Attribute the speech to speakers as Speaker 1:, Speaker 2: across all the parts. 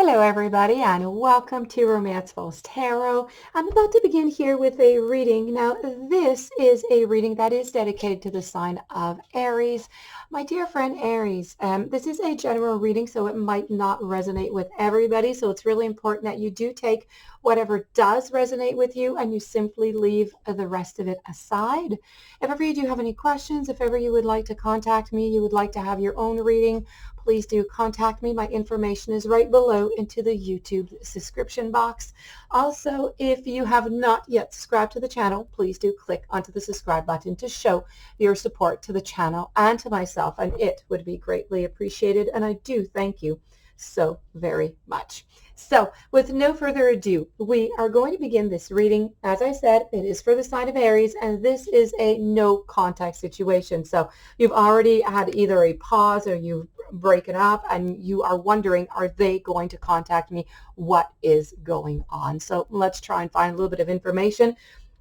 Speaker 1: Hello everybody and welcome to Romance Falls Tarot. I'm about to begin here with a reading. Now this is a reading that is dedicated to the sign of Aries. My dear friend Aries, this is a general reading, so it might not resonate with everybody. So it's really important that you do take whatever does resonate with you and you simply leave the rest of it aside. If ever you do have any questions, if ever you would like to contact me, you would like to have your own reading, please do contact me. My information is right below into the YouTube subscription box. Also, if you have not yet subscribed to the channel, please do click onto the subscribe button to show your support to the channel and to myself, and it would be greatly appreciated. And I do thank you so very much. So with no further ado, we are going to begin this reading. As I said, it is for the sign of Aries, and this is a no contact situation. So you've already had either a pause or you've broken up and you are wondering, are they going to contact me? What is going on? So let's try and find a little bit of information.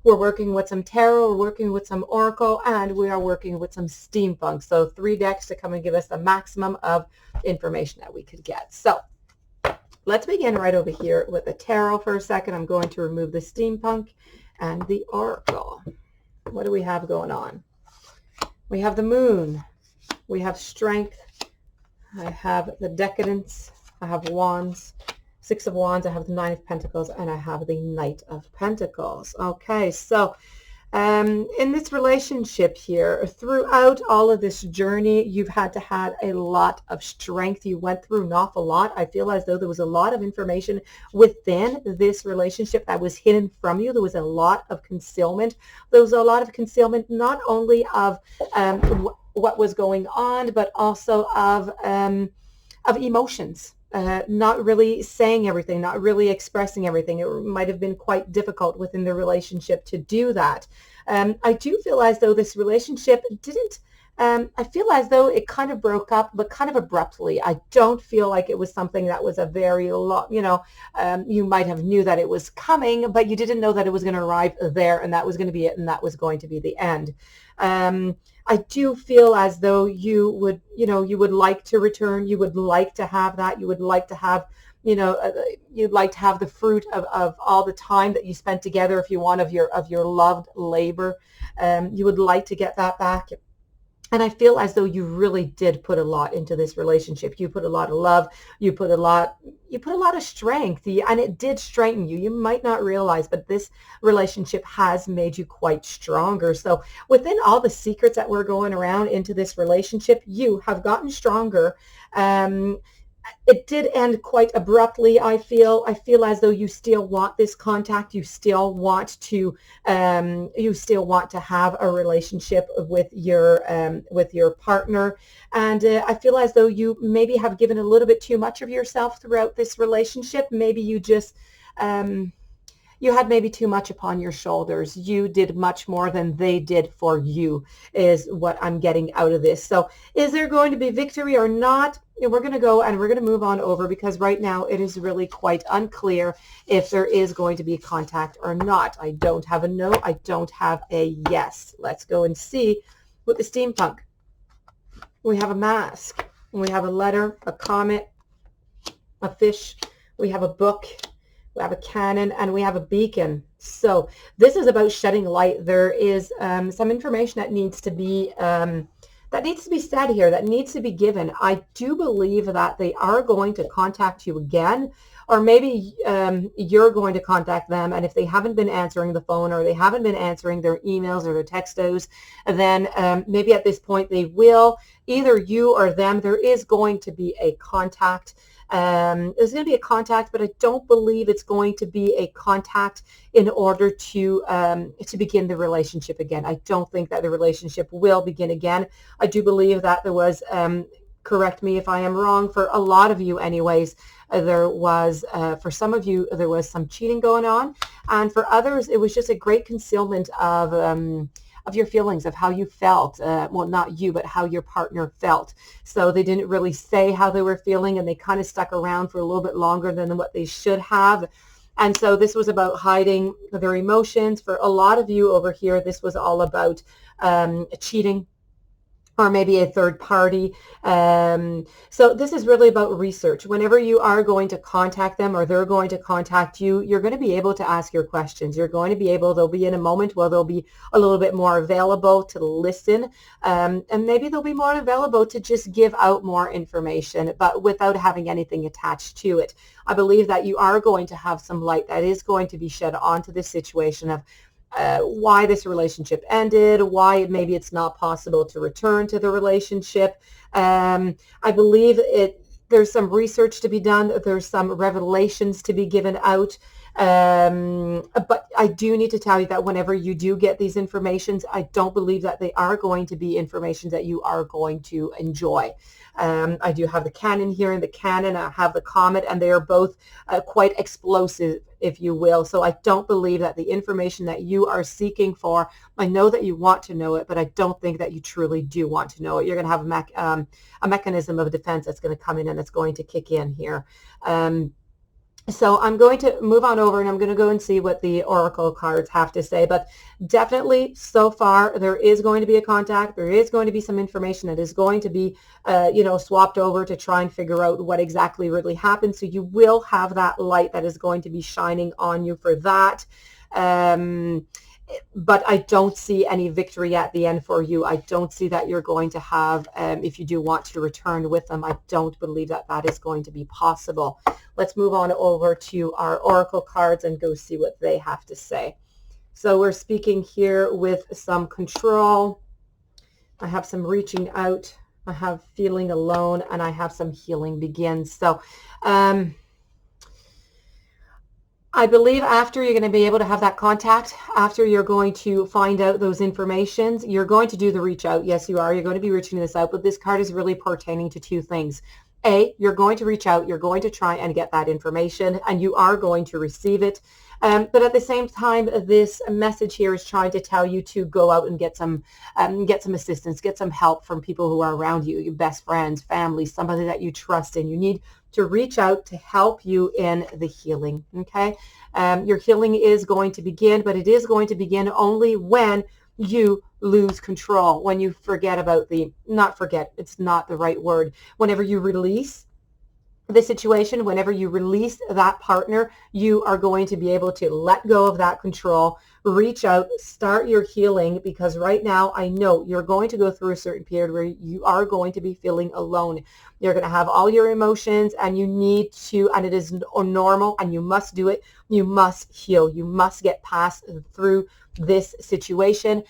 Speaker 1: We're working with some tarot, we're working with some oracle, and we are working with some steampunk. So 3 decks to come and give us the maximum of information that we could get. So let's begin right over here with the tarot for a second. I'm going to remove the steampunk and the oracle. What do we have going on? We have the moon. We have strength. I have the decadence. I have wands. 6 of wands. I have the 9 of pentacles. And I have the knight of pentacles. Okay, so in this relationship here, throughout all of this journey, you've had to have a lot of strength. You went through an awful lot. I feel as though there was a lot of information within this relationship that was hidden from you. There was a lot of concealment. There was a lot of concealment not only of what was going on, but also of emotions. Not really saying everything, not really expressing everything. It might have been quite difficult within the relationship to do that. I do feel as though this relationship didn't, I feel as though it kind of broke up, but kind of abruptly. I don't feel like it was something that was a very long, you might have knew that it was coming, but you didn't know that it was going to arrive there and that was going to be it and that was going to be the end. I do feel as though you would like to return. You would like to have that. You would like to have, you'd like to have the fruit of all the time that you spent together, if you want, of your loved labor. You would like to get that back. And I feel as though you really did put a lot into this relationship. You put a lot of love. You put a lot of strength, and it did strengthen you. You might not realize, but this relationship has made you quite stronger. So within all the secrets that were going around into this relationship, you have gotten stronger. It did end quite abruptly. I feel as though you still want this contact. You still want to have a relationship with your partner. And I feel as though you maybe have given a little bit too much of yourself throughout this relationship. Maybe you just, you had maybe too much upon your shoulders. You did much more than they did for you, is what I'm getting out of this. So is there going to be victory or not? We're going to go and we're going to move on over, because right now it is really quite unclear if there is going to be contact or not. I don't have a no. I don't have a yes. Let's go and see with the steampunk. We have a mask. We have a letter, a comet, a fish. We have a book. We have a cannon, and we have a beacon. So this is about shedding light. There is some information that needs to be said here, that needs to be given. I do believe that they are going to contact you again, or maybe you're going to contact them, and if they haven't been answering the phone or they haven't been answering their emails or their textos, then maybe at this point they will. Either you or them, there is going to be a contact. There's going to be a contact, but I don't believe it's going to be a contact in order to begin the relationship again. I don't think that the relationship will begin again. I do believe that there was, correct me if I am wrong, for a lot of you anyways, there was, for some of you, there was some cheating going on. And for others, it was just a great concealment of your feelings, of how you felt. Well, not you, but how your partner felt. So they didn't really say how they were feeling, and they kind of stuck around for a little bit longer than what they should have. And so this was about hiding their emotions. For a lot of you over here, this was all about cheating. or maybe a third party. So this is really about research. Whenever you are going to contact them or they're going to contact you, you're going to be able to ask your questions. You're going to be able, they'll be in a moment where they'll be a little bit more available to listen, and maybe they'll be more available to just give out more information, but without having anything attached to it. I believe that you are going to have some light that is going to be shed onto this situation of why this relationship ended, why maybe it's not possible to return to the relationship. I believe there's some research to be done. There's some revelations to be given out. But I do need to tell you that whenever you do get these informations, I don't believe that they are going to be information that you are going to enjoy. I do have the Canon here and the Canon. I have the Comet, and they are both quite explosive, if you will. So I don't believe that the information that you are seeking for, I know that you want to know it, but I don't think that you truly do want to know it. You're going to have a mechanism of defense that's going to come in and it's going to kick in here. So I'm going to move on over and I'm going to go and see what the oracle cards have to say. But definitely so far there is going to be a contact. There is going to be some information that is going to be swapped over to try and figure out what exactly really happened. So you will have that light that is going to be shining on you for that. But I don't see any victory at the end for you. I don't see that you're going to have, if you do want to return with them, I don't believe that that is going to be possible. Let's move on over to our oracle cards and go see what they have to say. So we're speaking here with some control. I have some reaching out. I have feeling alone, and I have some healing begins. So, I believe after you're going to be able to have that contact, after you're going to find out those informations, you're going to do the reach out. Yes, you are. You're going to be reaching this out, but this card is really pertaining to two things. A, you're going to reach out, you're going to try and get that information, and you are going to receive it. But at the same time, this message here is trying to tell you to go out and get some assistance, get some help from people who are around you, your best friends, family, somebody that you trust in. You need to reach out to help you in the healing, okay? Your healing is going to begin, but it is going to begin only when you lose control, when you forget about not forget, it's not the right word, whenever you release the situation, whenever you release that partner, you are going to be able to let go of that control, reach out, start your healing, because right now I know you're going to go through a certain period where you are going to be feeling alone. You're going to have all your emotions and you need to, and it is normal and you must do it. You must heal. You must get past through this situation.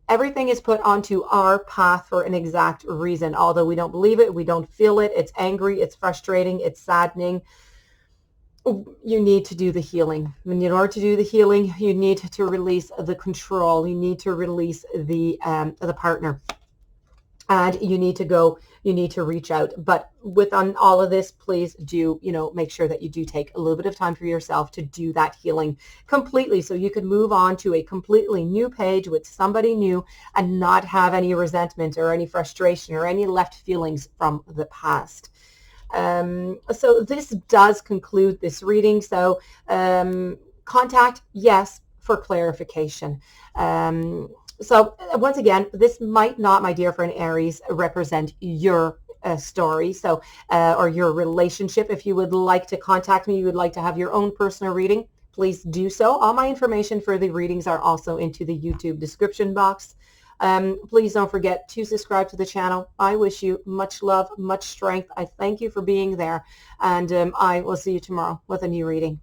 Speaker 1: Everything is put onto our path for an exact reason. Although we don't believe it, we don't feel it, it's angry, it's frustrating, it's saddening. You need to do the healing. And in order to do the healing, you need to release the control. You need to release the partner. And you need to reach out. But on all of this, please do, make sure that you do take a little bit of time for yourself to do that healing completely, so you can move on to a completely new page with somebody new and not have any resentment or any frustration or any left feelings from the past. So this does conclude this reading. So contact, yes, for clarification. So once again, this might not, my dear friend Aries, represent your story, so or your relationship. If you would like to contact me, you would like to have your own personal reading, please do so. All my information for the readings are also into the YouTube description box. Please don't forget to subscribe to the channel. I wish you much love, much strength. I thank you for being there, and I will see you tomorrow with a new reading.